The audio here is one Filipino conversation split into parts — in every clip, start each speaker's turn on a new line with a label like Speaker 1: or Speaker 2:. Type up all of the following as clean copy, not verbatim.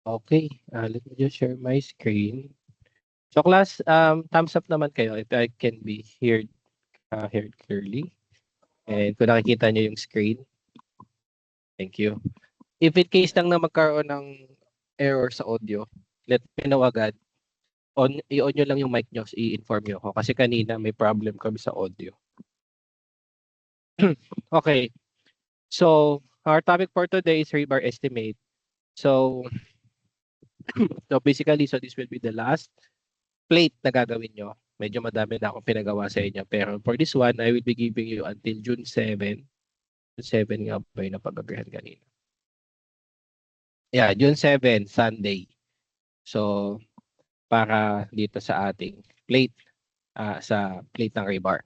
Speaker 1: Okay, let me just share my screen. So class, thumbs up naman kayo if I can be heard clearly. And kung nakikita niyo yung screen, thank you. If in case lang na magkaroon ng error sa audio, let me know agad. I-on nyo lang yung mic nyo, i-inform nyo ako. Kasi kanina may problem kami sa audio. Okay, so our topic for today is rebar estimate. So, basically, so this will be the last plate na gagawin nyo. Medyo madami na akong pinagawa sa inyo. Pero for this one, I will be giving you until June 7. June 7 nga ba yung napag-agreehan kanina? Yeah, June 7, Sunday. So, para dito sa ating plate, sa plate ng rebar.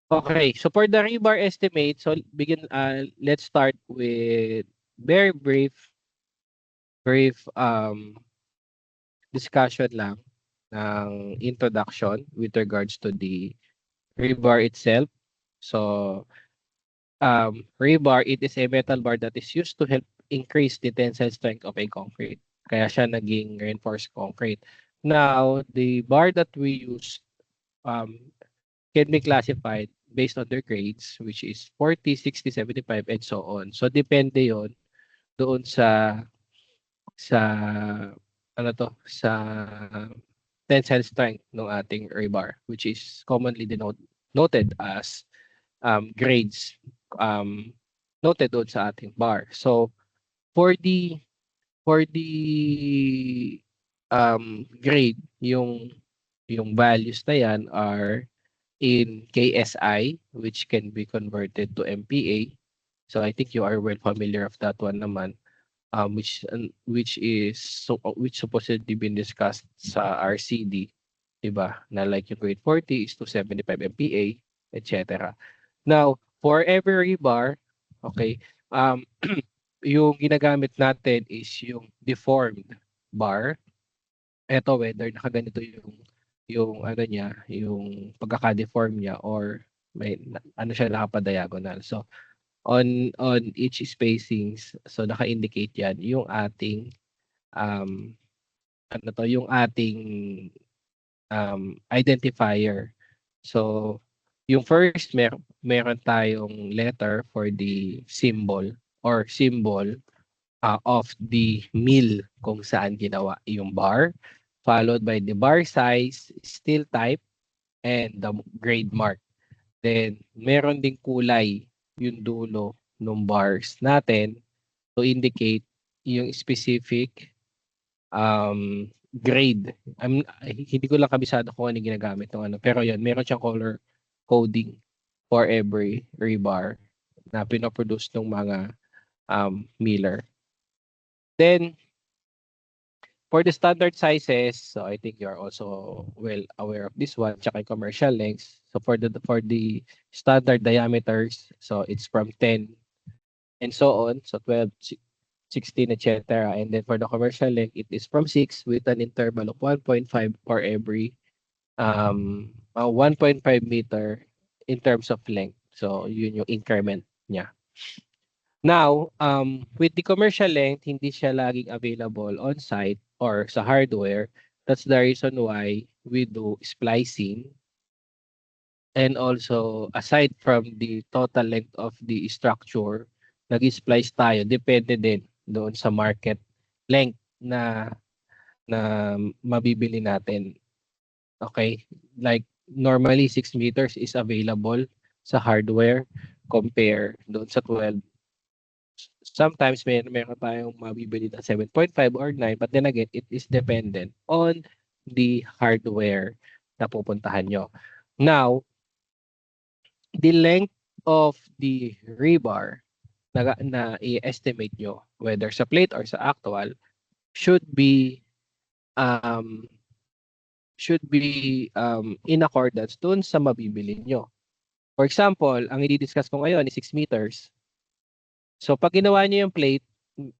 Speaker 1: Okay, so for the rebar estimate, so let's start with very brief discussion lang ng introduction with regards to the rebar itself. So, rebar, it is a metal bar that is used to help increase the tensile strength of a concrete. Kaya siya naging reinforced concrete. Now, the bar that we use can be classified based on their grades, which is 40, 60, 75, and so on. So, depende yon doon sa sa tensile strength ng ating rebar, which is commonly noted as grades noted doon sa ating bar. So for the grade, yung values na yan are in KSI, which can be converted to MPa. So I think you are well familiar of that one naman. Which supposedly been discussed sa RCD, 'di ba? Na like yung grade 40 is to 75 MPa, etc. Now, for every rebar, okay, yung ginagamit natin is yung deformed bar. Ito whether nakaganito yung ano niya, yung pagkaka-deform niya or may ano siya nakapa-diagonal. So on each spacings, so naka-indicate yan yung ating yung ating identifier. So yung first meron tayong letter for the symbol or symbol of the mill kung saan ginawa yung bar, followed by the bar size, steel type, and the grade mark. Then meron ding kulay yung dulo ng bars natin to indicate yung specific grade. Hindi ko lang kabisado kung ano ginagamit ng ano. Pero yun, meron siyang color coding for every rebar na pinoproduce ng mga miller. Then, for the standard sizes, so I think you're also well aware of this one, tsaka yung commercial lengths. So for the standard diameters, so it's from 10 and so on. So 12, 16, etc. And then for the commercial length, it is from 6 with an interval of 1.5 for every 1.5 meter in terms of length. So yun yung increment niya. Now, with the commercial length, hindi siya laging available on site or sa hardware. That's the reason why we do splicing. And also, aside from the total length of the structure, nag-splice tayo. Depende din doon sa market length na mabibili natin. Okay? Like, normally 6 meters is available sa hardware compare doon sa 12. Sometimes meron tayong mabibili na 7.5 or 9, but then again, it is dependent on the hardware na pupuntahan nyo. Now, the length of the rebar na i-estimate nyo, whether sa plate or sa actual, should be in accordance dun sa mabibili nyo. For example, ang i-discuss ko ngayon is 6 meters. So pag ginawa niyo yung plate,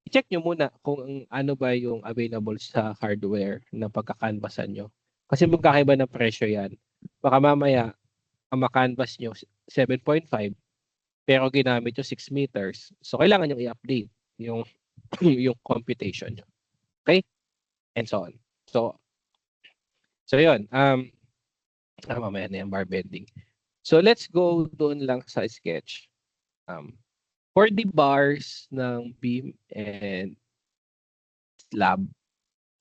Speaker 1: i-check nyo muna kung ano ba yung available sa hardware na pagkakanvasan nyo. Kasi magkakaiba ng presyo yan. Baka mamaya, ang makanvas nyo 7.5, pero ginamit nyo 6 meters. So kailangan nyo i-update yung, yung computation nyo. Okay? And so on. So yun. Mamaya na yung bar bending. So let's go doon lang sa sketch. For the bars ng beam and slab,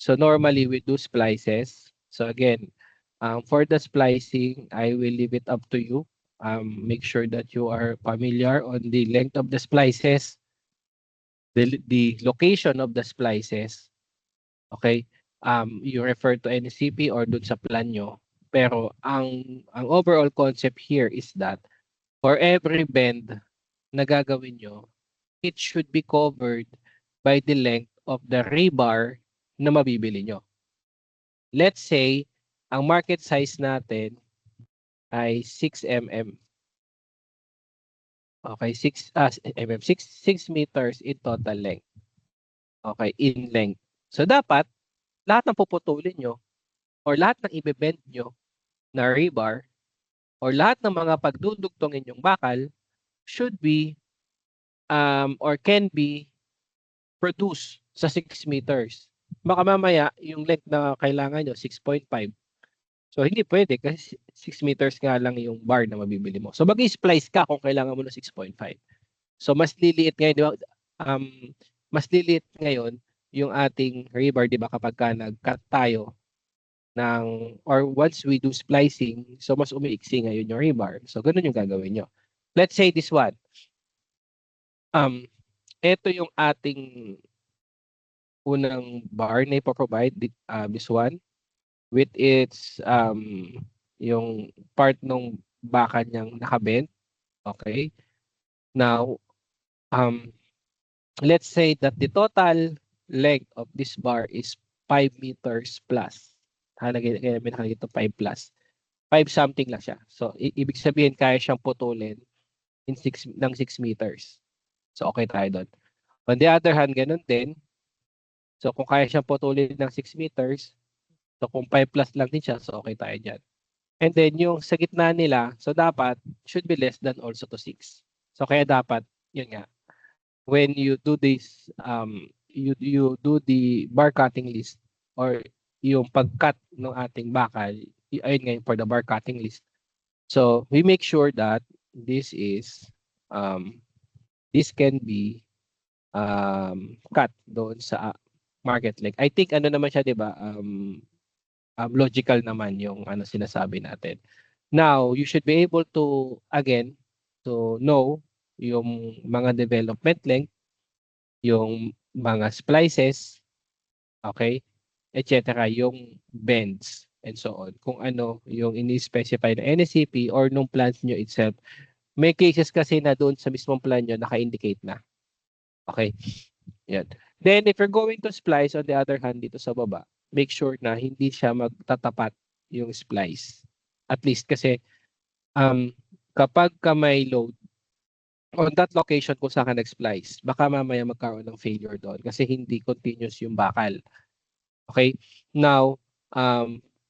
Speaker 1: so normally we do splices. So again, for the splicing, I will leave it up to you. Make sure that you are familiar on the length of the splices, the location of the splices. Okay? You refer to NCP or dun sa plan nyo. Pero ang overall concept here is that for every bend na gagawin nyo, it should be covered by the length of the rebar na mabibili nyo. Let's say, ang market size natin ay 6 mm. Okay, 6 meters in total length. Okay, in length. So dapat, lahat ng puputulin nyo or lahat ng ibebend nyo na rebar or lahat ng mga pagdudugtongin yung bakal should be or can be produced sa 6 meters. Baka mamaya yung length na kailangan nyo 6.5. So hindi pwede kasi 6 meters nga lang yung bar na mabibili mo. So mag-splice ka kung kailangan mo ng 6.5. So mas liliit ngayon, di ba? Mas liliit ngayon yung ating rebar, di ba, kapag ka nag-cut tayo ng, or once we do splicing, so mas umiiksi ngayon yung rebar. So ganun yung gagawin nyo. Let's say this one. Ito yung ating unang bar na ipoprovide, this one, with its yung part ng baka niyang nakabend. Okay? Now, let's say that the total length of this bar is 5 meters plus. Kaya may nakalagay ito 5 plus. 5 something lang siya. So, ibig sabihin kaya siyang putulin in 6 meters. So, okay tayo doon. On the other hand, ganun din. So, kung kaya siyang putulin ng 6 meters, so kung 5 plus lang din siya, so okay tayo dyan. And then, yung sa gitna nila, so dapat, should be less than also to 6. So, kaya dapat, yun nga, when you do this, you do the bar cutting list or yung pag-cut ng ating bakal, ayun nga for the bar cutting list. So, we make sure that this is, this can be cut doon sa market length. I think ano naman siya, di ba? Logical naman yung ano sinasabi natin. Now, you should be able to, again, to know yung mga development length, yung mga splices, okay, etc., yung bends, and so on. Kung ano yung ini-specify na NSCP or nung plans nyo itself. May cases kasi na doon sa mismong plan nyo, naka-indicate na. Okay? Yan. Then, if you're going to splice, on the other hand, dito sa baba, make sure na hindi siya magtatapat yung splice. At least kasi kapag ka may load on that location kung saan ka nag-splice, baka mamaya magkaroon ng failure doon kasi hindi continuous yung bakal. Okay? Now,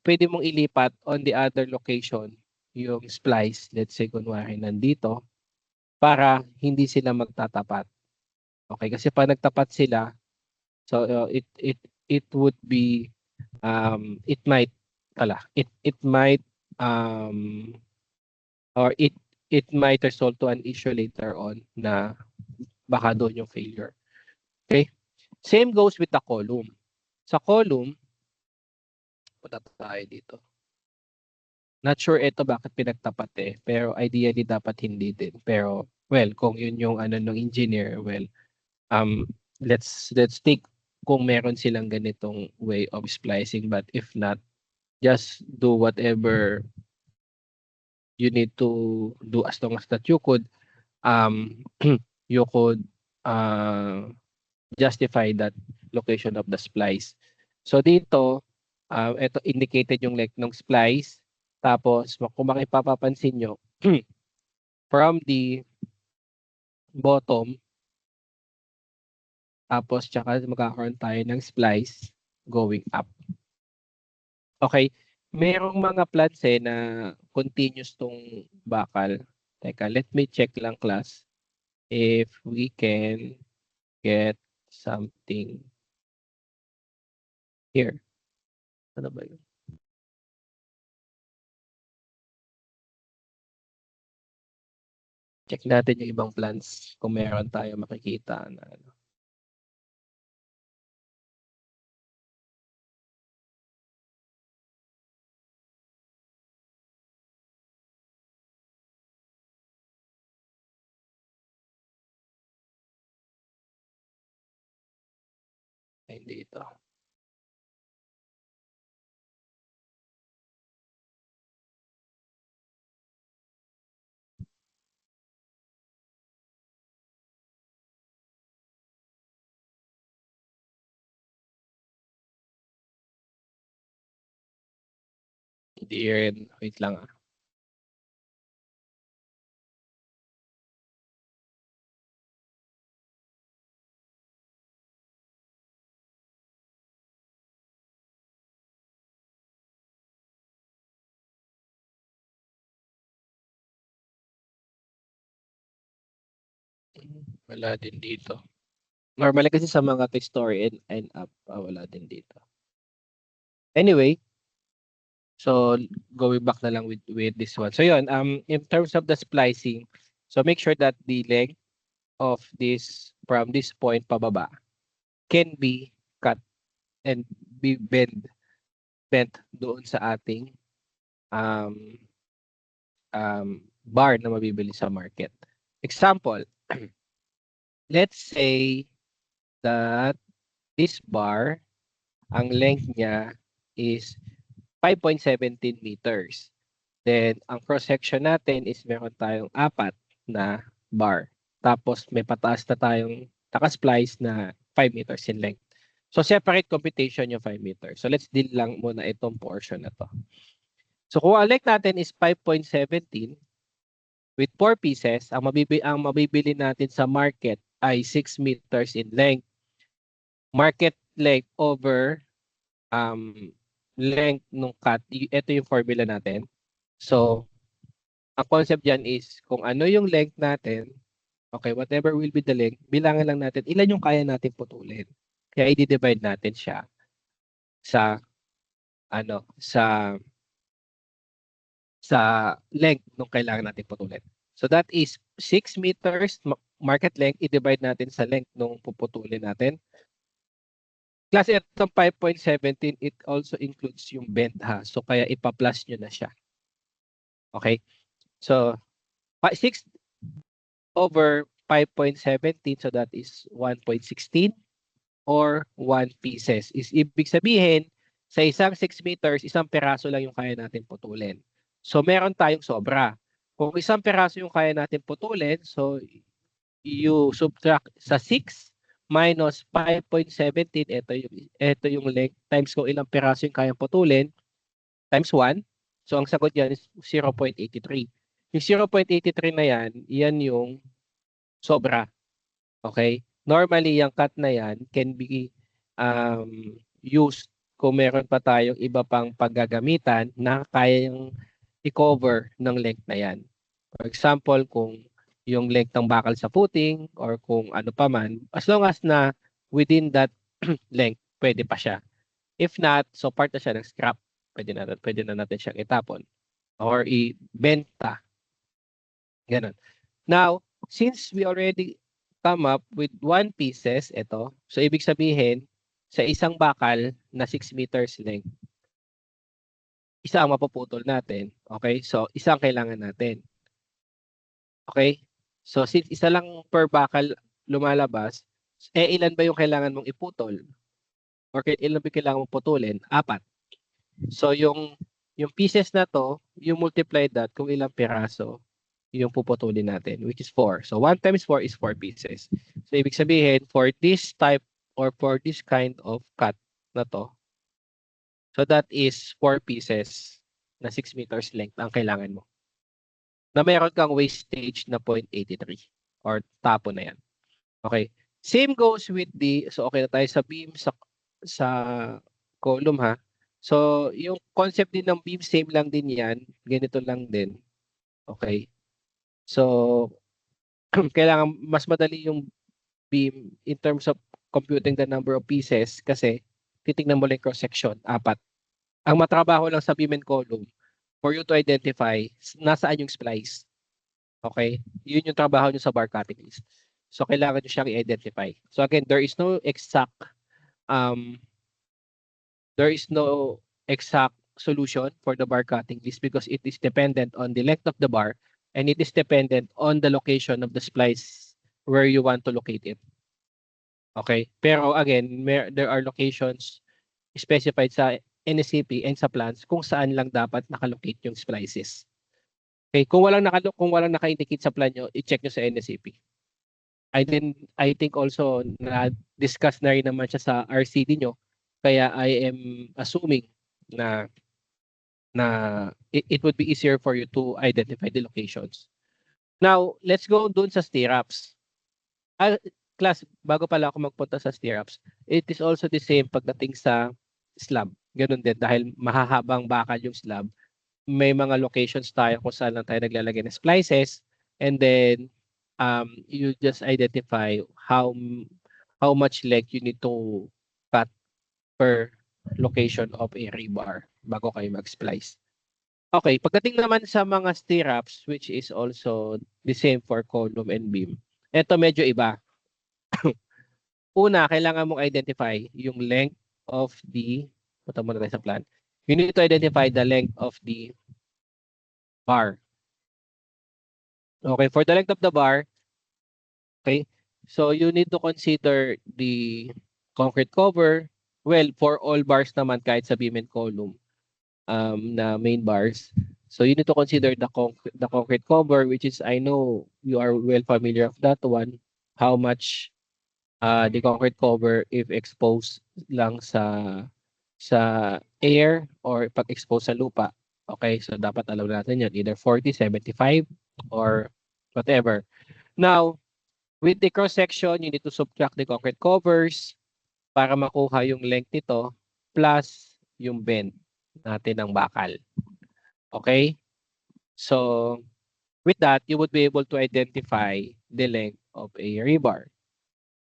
Speaker 1: pwede mong ilipat on the other location yung splice, let's say kunwari nandito, para hindi sila magtatapat. Okay? Kasi pag nagtapat sila, so it would be it might or it might result to an issue later on na baka doon yung failure. Okay? Same goes with the column. Sa column, punta tayo dito. Not sure ito bakit pinagtapat eh, pero ideally dapat hindi din. Pero well, kung yun yung ano ng engineer, well, let's take kung meron silang ganitong way of splicing, but if not, just do whatever you need to do as long as that you could you could justify that location of the splice. So dito, ito indicated yung length ng splice. Tapos kung makipapapansin nyo, from the bottom, tapos tsaka magkakaroon tayo ng splice going up. Okay, merong mga plants na continuous tong bakal. Teka, let me check lang class if we can get something Here. Ano ba yun? Check natin yung ibang plans kung meron tayo makikita na ano. Ay, hindi ito. Hindi rin. Wait lang ah. Wala din dito. Normally kasi sa mga story and up, wala din dito. Anyway, so going back na lang with this one. So yun, in terms of the splicing, so make sure that the length of this from this point pababa can be cut and be bent doon sa ating um, bar na mabibili sa market. Example, let's say that this bar, ang length niya is 5.17 meters. Then, ang cross-section natin is meron tayong 4 na bar. Tapos, may pataas na tayong naka-splice na 5 meters in length. So, separate computation yung 5 meters. So, let's deal lang muna itong portion na to. So, kung ang length natin is 5.17 with 4 pieces, ang mabibili natin sa market ay 6 meters in length. Market length over length nung cut. Ito yung formula natin. So, ang concept dyan is kung ano yung length natin, okay, whatever will be the length, bilangan lang natin ilan yung kaya natin putulin. Kaya i-divide natin siya sa ano, sa length nung kailangan natin putulin. So that is 6 meters market length, i-divide natin sa length nung puputulin natin. Plus itong 5.17, it also includes yung bend ha. So kaya ipa-plus nyo na siya. Okay? So 6 over 5.17, so that is 1.16 or 1 pieces. Is ibig sabihin, sa isang 6 meters, isang peraso lang yung kaya natin putulin. So meron tayong sobra. Kung isang peraso yung kaya natin putulin, so you subtract sa 6 minus 5.17, ito yung length, times kung ilang peraso yung kayang putulin, times 1. So ang sagot yan is 0.83. Yung 0.83 na yan yung sobra. Okay? Normally, yung cut na yan can be used kung meron pa tayong iba pang paggagamitan na kaya yung i-cover ng length na yan. For example, kung yung length ng bakal sa footing or kung ano pa man, as long as na within that length, pwede pa siya. If not, so part na siya ng scrap. Pwede na natin siyang itapon or ibenta. Ganon. Now, since we already come up with 1 pieces, ito, so ibig sabihin, sa isang bakal na 6 meters length, isa ang mapuputol natin. Okay? So, isa ang kailangan natin. Okay? So, since isa lang per bakal lumalabas, ilan ba yung kailangan mong iputol? Or ilan ba kailangan mong putulin? 4. So, yung pieces na to, you multiply that kung ilang piraso yung puputulin natin, which is 4. So, 1 times 4 is 4 pieces. So, ibig sabihin, for this type or for this kind of cut na to, so that is 4 pieces na 6 meters length ang kailangan mo. Na mayroon kang wastage na 0.83 or tapo na yan. Okay. Same goes with the, so okay na tayo sa beam, sa column ha. So, yung concept din ng beam, same lang din yan. Ganito lang din. Okay. So, kailangan mas madali yung beam in terms of computing the number of pieces kasi titingnan mo lang cross section, 4. Ang matrabaho lang sa beam and column for you to identify nasaan yung splice. Okay? Yun yung trabaho nyo sa bar cutting list. So kailangan nyo siyang i-identify. So again, there is no exact solution for the bar cutting list because it is dependent on the length of the bar and it is dependent on the location of the splice where you want to locate it. Okay? Pero again, there are locations specified sa NSCP and sa plans kung saan lang dapat nakalocate yung splices. Okay, kung walang naka-indicate sa plan nyo, i-check nyo sa NSCP. I think also na discuss na rin naman siya sa RCD nyo. Kaya I am assuming na it would be easier for you to identify the locations. Now, let's go dun sa stirrups. Class, bago pala ako magpunta sa stirrups, it is also the same pagdating sa slab. Ganun din, dahil mahahabang bakal yung slab, may mga locations tayo kung saan lang tayo naglalagay ng splices, and then you just identify how much length you need to cut per location of a rebar bago kayo mag-splice. Okay, pagdating naman sa mga stirrups, which is also the same for column and beam, ito medyo iba. Una, kailangan mong identify yung length of the, punta muna tayo sa plan. You need to identify the length of the bar. Okay, for the length of the bar, okay, so you need to consider the concrete cover. Well, for all bars naman, kahit sa beam and column, na main bars. So you need to consider the concrete cover, which is, I know you are well familiar of that one, how much the concrete cover if exposed lang sa air or pag exposed sa lupa. Okay, so dapat alam natin yan, either 40, 75, or whatever. Now, with the cross section, you need to subtract the concrete covers para makuha yung length nito plus yung bend natin ng bakal. Okay? So, with that, you would be able to identify the length of a rebar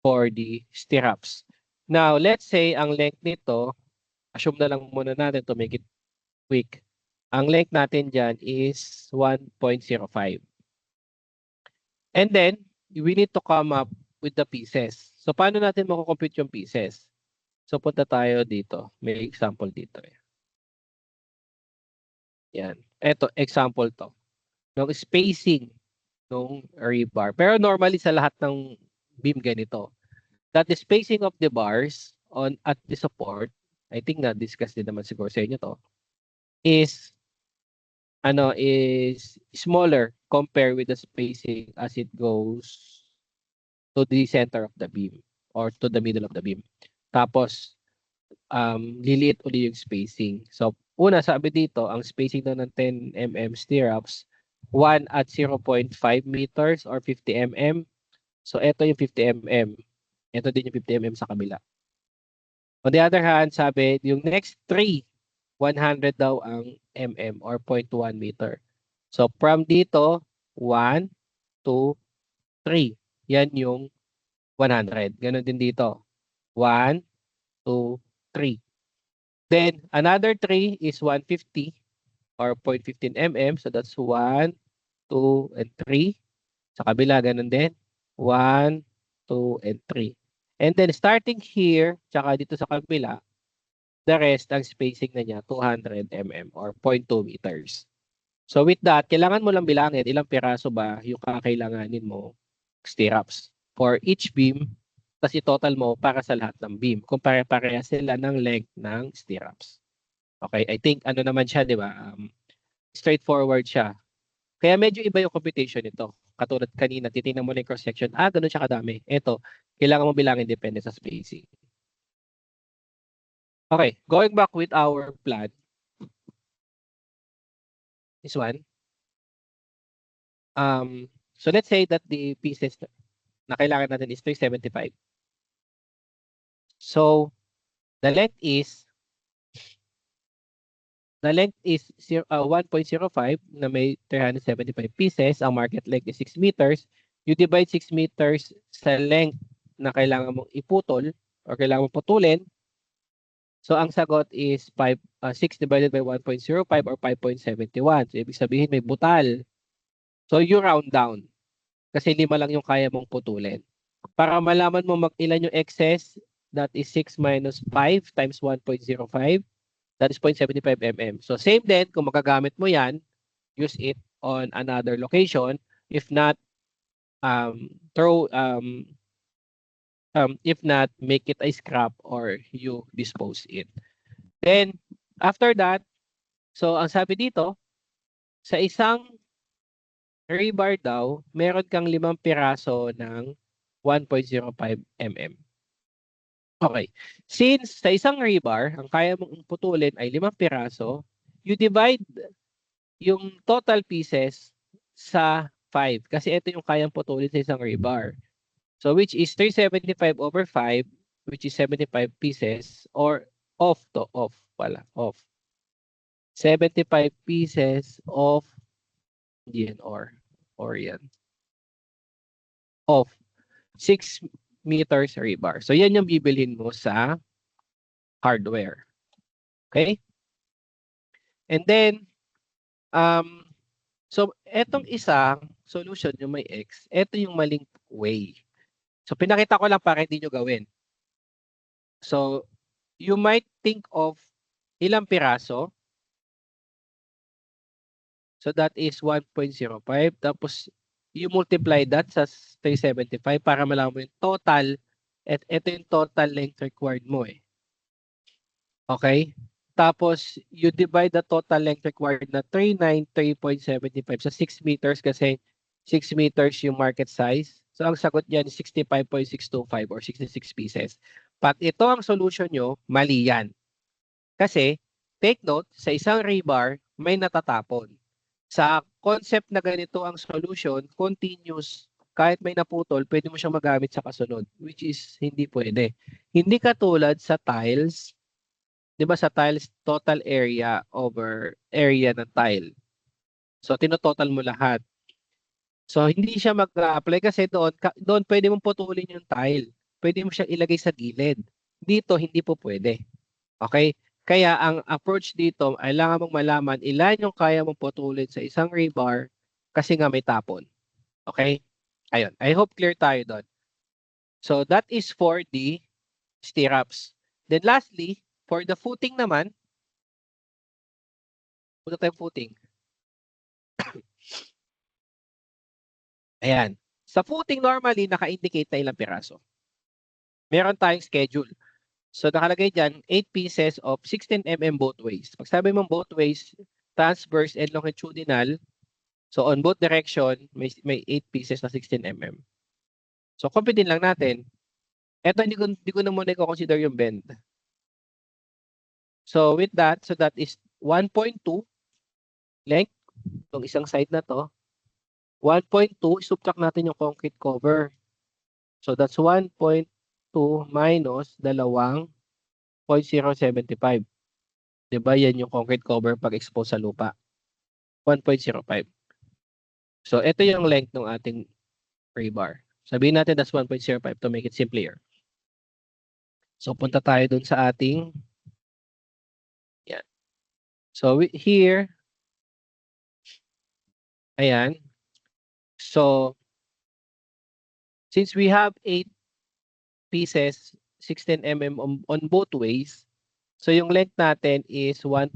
Speaker 1: for the stirrups. Now, let's say ang length nito, assume na lang muna natin to make it quick. Ang length natin dyan is 1.05. And then, we need to come up with the pieces. So, paano natin makukompute yung pieces? So, punta tayo dito. May example dito. Yan. Ito, example to. Ng spacing ng rebar. Pero normally sa lahat ng beam ganito, that the spacing of the bars at the support, I think na-discuss din naman siguro sa inyo to, is smaller compared with the spacing as it goes to the center of the beam or to the middle of the beam. Tapos, liliit uli yung spacing. So, una, sabi dito, ang spacing daw ng 10 mm stirrups, 1 at 0.5 meters or 50 mm. So, ito yung 50 mm. Ito din yung 50 mm sa kabila. On the other hand, sabi, yung next 3, 100 daw ang mm or 0.1 meter. So, from dito, 1, 2, 3. Yan yung 100. Ganon din dito. 1, 2, 3. Then, another 3 is 150 or 0.15 mm. So, that's 1, 2, and 3. Sa kabila, ganun din. 1, 2, and 3. And then, starting here, tsaka dito sa kabila, the rest, ang spacing na niya, 200 mm or 0.2 meters. So, with that, kailangan mo lang bilangin ilang piraso ba yung kakailanganin mo stirrups for each beam, tapos i-total mo para sa lahat ng beam. Kung pare-pareha sila ng length ng stirrups. Okay, I think ano naman siya, di ba? Straightforward siya. Kaya medyo iba yung computation nito. Katulad kanina, titingnan mo na yung cross-section. Ganun siya kadami. Ito, kailangan mo bilangin depende sa spacing. Okay, going back with our plan. This one. So let's say that the pieces na kailangan natin is 375. So, the length is 1.05 na may 375 pieces. Ang market length is 6 meters. You divide 6 meters sa length na kailangan mong iputol or kailangan mong putulin. So ang sagot is 6 divided by 1.05 or 5.71. So ibig sabihin may butal. So you round down kasi 5 lang yung kaya mong putulin. Para malaman mo ilan yung excess, that is 6 minus 5 times 1.05. That is 0.75 mm. So same din, kung magagamit mo yan, use it on another location. If not, if not, make it a scrap or you dispose it. Then, after that, so ang sabi dito, sa isang rebar daw, meron kang 5 piraso ng 1.05 mm. Okay. Since sa isang rebar, ang kaya mong putulin ay 5 piraso, you divide yung total pieces sa 5. Kasi ito yung kayang putulin sa isang rebar. So which is 375 over 5, which is 75 pieces, or off 75 pieces of, hindi yan or yan, of 6 meters rebar. So yan yung bibilhin mo sa hardware. Okay? And then, so etong isang solution yung may X, eto yung maling way. So pinakita ko lang para hindi nyo gawin. So you might think of ilang piraso. So that is 1.05. Tapos you multiply that sa 375 para malaman mo yung total. At ito yung total length required mo eh. Okay? Tapos you divide the total length required na 393.75 sa 6 meters kasi 6 meters yung market size. So ang sagot niyan is 65.625 or 66 pieces. Pag ito ang solution nyo, mali yan. Kasi take note, sa isang rebar, may natatapon. Sa concept na ganito ang solution, continuous, kahit may naputol, pwede mo siyang magamit sa kasunod, which is hindi pwede. Hindi katulad sa tiles, di ba sa tiles, total area over area ng tile. So, tinototal mo lahat. So, hindi siya mag-apply kasi doon pwede mong putulin yung tile. Pwede mo siyang ilagay sa gilid. Dito, hindi po pwede. Okay? Kaya ang approach dito, kailangan mong malaman ilan yung kaya mong putulin sa isang rebar kasi nga may tapon. Okay? Ayun. I hope clear tayo doon. So that is for the stirrups. Then lastly, for the footing naman, punta tayong footing. Ayan. Sa footing normally, naka-indicate na ilang piraso. Meron tayong schedule. So nakalagay dyan, 8 pieces of 16 mm both ways. Pag sabi mong both ways, transverse and longitudinal, so on both direction, may 8 pieces na 16 mm. So computein lang natin. Ito hindi ko na muna i-consider yung bend. So with that, so that is 1.2 length, itong isang side na to. 1.2, subtract natin yung concrete cover. So that's 1.2 minus 2.075. Diba yan yung concrete cover pag expose sa lupa? 1.05. So ito yung length ng ating rebar. Sabihin natin that's 1.05 to make it simpler. So punta tayo dun sa ating, yan. So here, ayan. So since we have 8 pieces, 16 mm on both ways, so yung length natin is 1.05,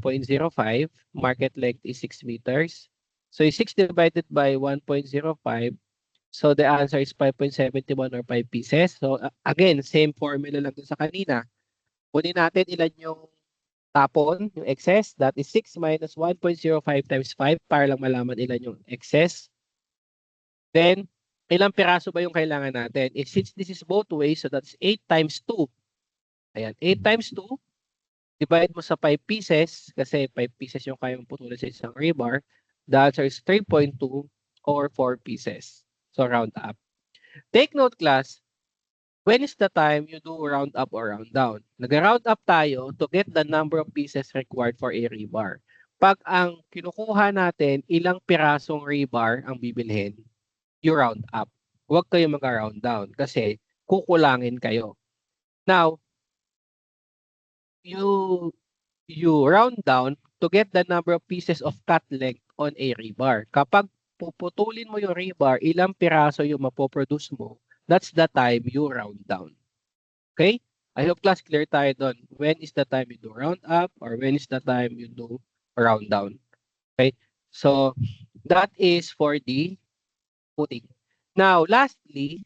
Speaker 1: market length is 6 meters. So 6 divided by 1.05, so the answer is 5.71 or 5 pieces. So again, same formula lang sa kanina. Kunin natin ilan yung tapon, yung excess. That is 6 minus 1.05 times 5 para lang malaman ilan yung excess. Then, ilang piraso ba yung kailangan natin? Since this is both ways, so that's 8 times 2. Ayan, 8 times 2. Divide mo sa 5 pieces, kasi 5 pieces yung kaya mong putulin sa isang rebar. The answer is 3.2 or 4 pieces. So, round up. Take note, class, when is the time you do round up or round down? Nag-round up tayo to get the number of pieces required for a rebar. Pag ang kinukuha natin, ilang pirasong rebar ang bibilhin, you round up. Huwag kayo mag-round down kasi kukulangin kayo. Now, you round down to get the number of pieces of cut length on a rebar. Kapag puputulin mo yung rebar, ilang piraso yung mapoproduce mo, that's the time you round down. Okay? I hope class clear tayo doon. When is the time you do round up or when is the time you do round down? Okay? So, that is for the putting. Now, lastly,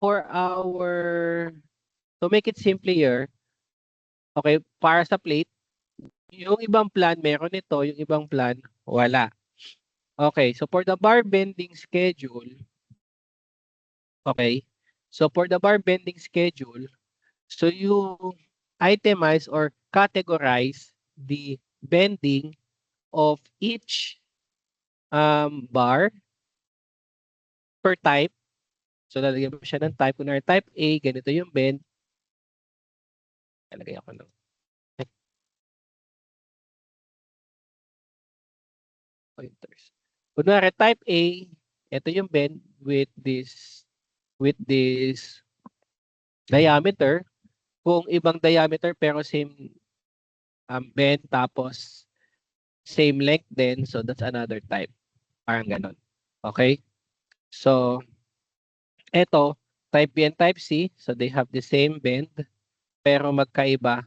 Speaker 1: for our, to make it simpler, okay, para sa plate, yung ibang plan, meron ito, yung ibang plan, wala. Okay, so for the bar bending schedule, okay, so for the bar bending schedule, so you itemize or categorize the bending of each bar per type. So lalagyan mo siya ng type. Kunwari type A, ganito yung bend. Lalagay ako ng pointers. Kunwari type A, ito yung bend with this diameter. Kung ibang diameter pero same bend tapos same length din, so that's another type. Parang ganon. Okay? So, eto, type B and type C, so they have the same bend, pero magkaiba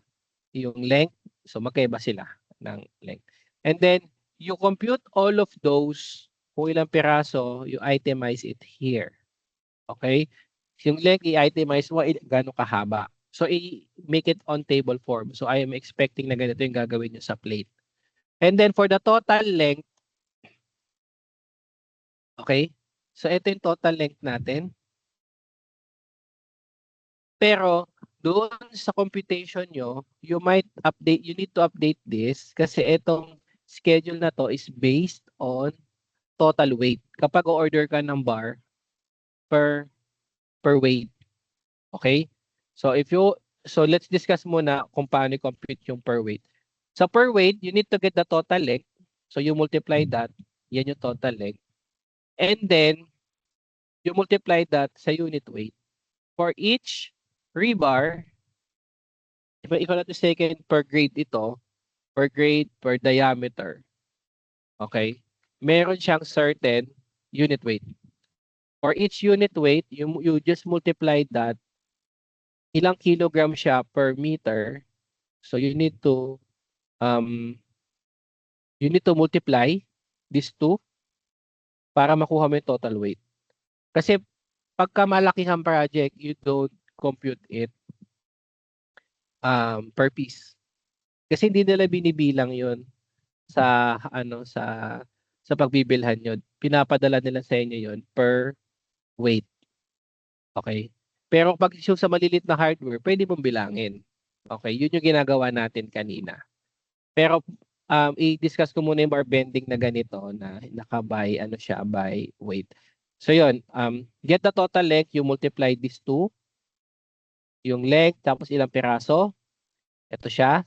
Speaker 1: yung length, so magkaiba sila ng length. And then, you compute all of those, kung ilang piraso, you itemize it here. Okay? Yung length, i-itemize mo, gano'ng kahaba. So, i-make it on table form. So, I am expecting na ganito yung gagawin nyo sa plate. And then, for the total length, okay? So, ito yung total length natin. Pero, doon sa computation nyo, you need to update this kasi itong schedule na to is based on total weight. Kapag order ka ng bar per weight. Okay? So let's discuss muna kung paano i-compute yung per weight. Sa per weight, you need to get the total length. So you multiply that, yan yung total length. And then you multiply that sa unit weight. For each rebar, if equal to second per grade ito, per grade, per diameter. Okay? Meron siyang certain unit weight. For each unit weight, you just multiply that ilang kilogram siya per meter. So you need to multiply these two para makuha mo yung total weight. Kasi pagka malaki ang project, you don't compute it per piece. Kasi hindi nila binibilang yon sa sa pagbibilhan nyo. Pinapadala nila sa inyo yon per weight. Okay? Pero pag sa malilit na hardware, pwede mong bilangin. Okay? Yun yung ginagawa natin kanina. Pero i-discuss ko muna yung bar bending na ganito na naka-by by weight. So yun, get the total length, you multiply these two. Yung length, tapos ilang piraso. Ito siya.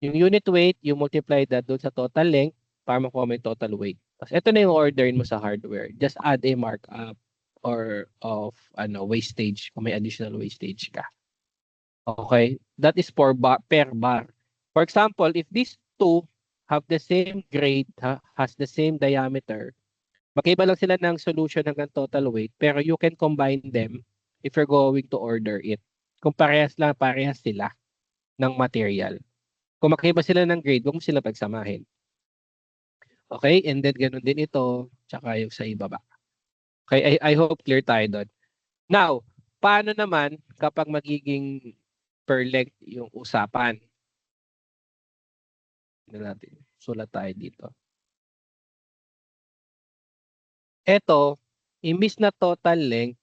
Speaker 1: Yung unit weight, you multiply that doon sa total length para makuha mo yung total weight. Tapos ito na yung orderin mo sa hardware. Just add a markup or of wastage kung may additional wastage ka. Okay? That is per bar. For example, if these two have the same grade, has the same diameter, magkaiba lang sila ng solution hanggang total weight, pero you can combine them if you're going to order it. Kung parehas sila ng material. Kung magkaiba sila ng grade, huwag mo sila pagsamahin. Okay? And then, ganun din ito, tsaka yung sa ibaba. Okay? I hope clear tayo doon. Now, paano naman kapag magiging per length yung usapan? Natin. Sulat tayo dito. Ito, imbis na total length,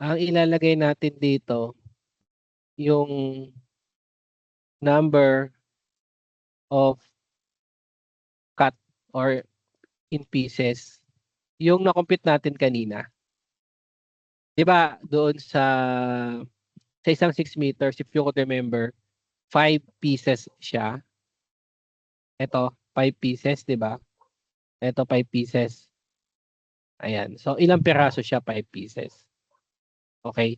Speaker 1: ang ilalagay natin dito, yung number of cut or in pieces, yung na-compute natin kanina. Di ba doon sa isang 6 meters, if you could remember, 5 pieces siya. Ito, 5 pieces, di ba? Ito, 5 pieces. Ayan. So, ilang piraso siya? 5 pieces. Okay?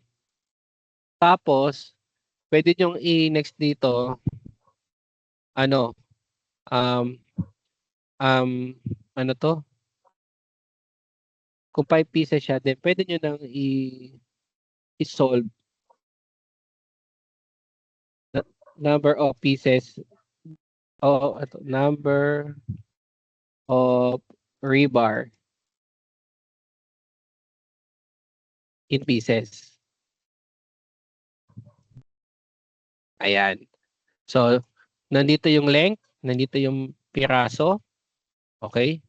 Speaker 1: Tapos, Pwede nyong i-next dito, ano, um, um, ano to? Kung 5 pieces siya, then pwede nyo nang i-solve the number of pieces o ito, number of rebar in pieces. Ayan. So, nandito yung length, nandito yung piraso. Okay?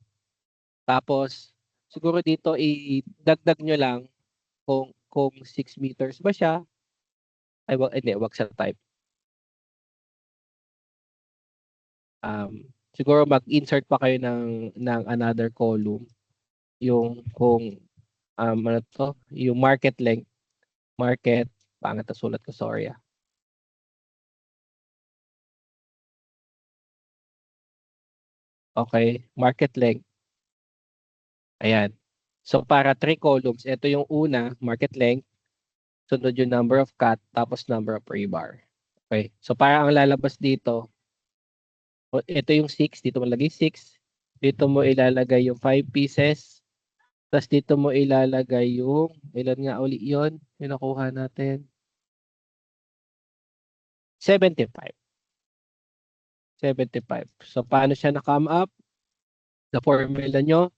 Speaker 1: Tapos, siguro dito idagdag nyo lang kung 6 meters ba siya. Ay, hindi, wag sa type. Siguro mag-insert pa kayo ng another column. Yung kung, ano to, yung market length. Market, pangit na sulat ko, sorry. Okay, market length. Ayan. So, para 3 columns, ito yung una, market length. Sunod yung number of cut, tapos number of rebar. Okay. So, para ang lalabas dito, ito yung 6, dito mo lagay 6. Dito mo ilalagay yung 5 pieces. Tapos dito mo ilalagay yung, ilan nga uli yun? Yung nakuha natin. 75. 75. So, paano siya na-come up? The formula nyo.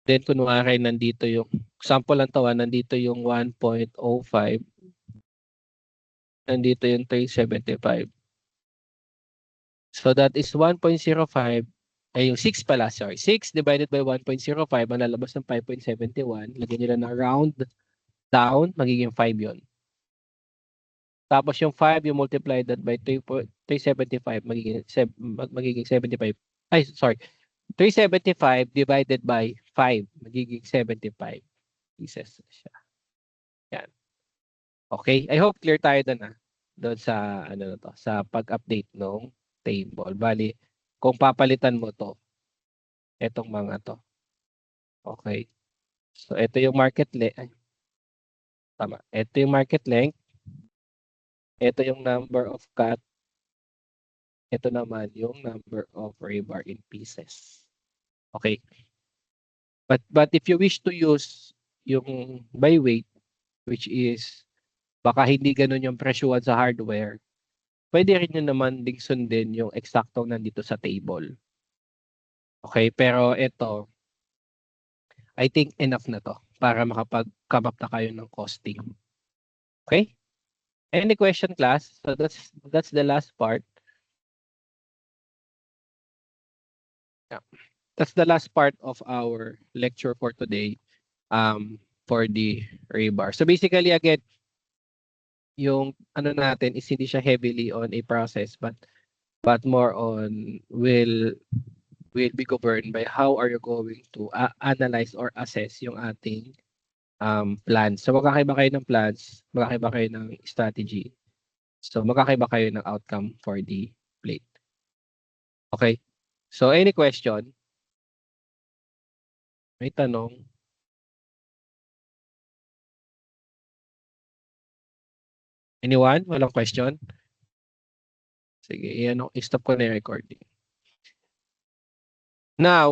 Speaker 1: Then, kunwari, nandito yung, sample lang to, nandito yung 1.05. Nandito yung 375. So, that is 1.05. Ay, yung 6 pala, sorry. 6 divided by 1.05, ang lalabas ng 5.71. Lagyan nyo lang ng round down, magiging 5 yon. Tapos yung 5, you multiply that by 375, magiging 75. Ay, sorry. 375 divided by 5, magiging 75 pieces siya. Yan. Okay, I hope clear tayo doon sa ano na to, sa pag-update ng table. Bali, kung papalitan mo to, etong mga to. Okay. So ito yung market length. Tama. Ito yung market length. Ito yung number of cut. Ito naman yung number of rebar in pieces. Okay. But if you wish to use yung by weight, which is baka hindi ganun yung presyuhan sa hardware, pwede rin nyo naman ding sundin yung eksaktong nandito sa table. Okay, pero ito, I think enough na to para makapag-come up na kayo ng costing. Okay? Any question, class? So that's the last part. Yeah. That's the last part of our lecture for today, for the rebar. So basically, again, yung ano natin is hindi siya heavily on a process, but more on will be governed by how are you going to analyze or assess yung ating plans. So magkakaiba kayo ng plans, magkakaiba kayo ng strategy. So magkakaiba kayo ng outcome for the plate. Okay? So any question? May tanong? Anyone? Walang question? Sige, i-stop ko na yung recording. Now,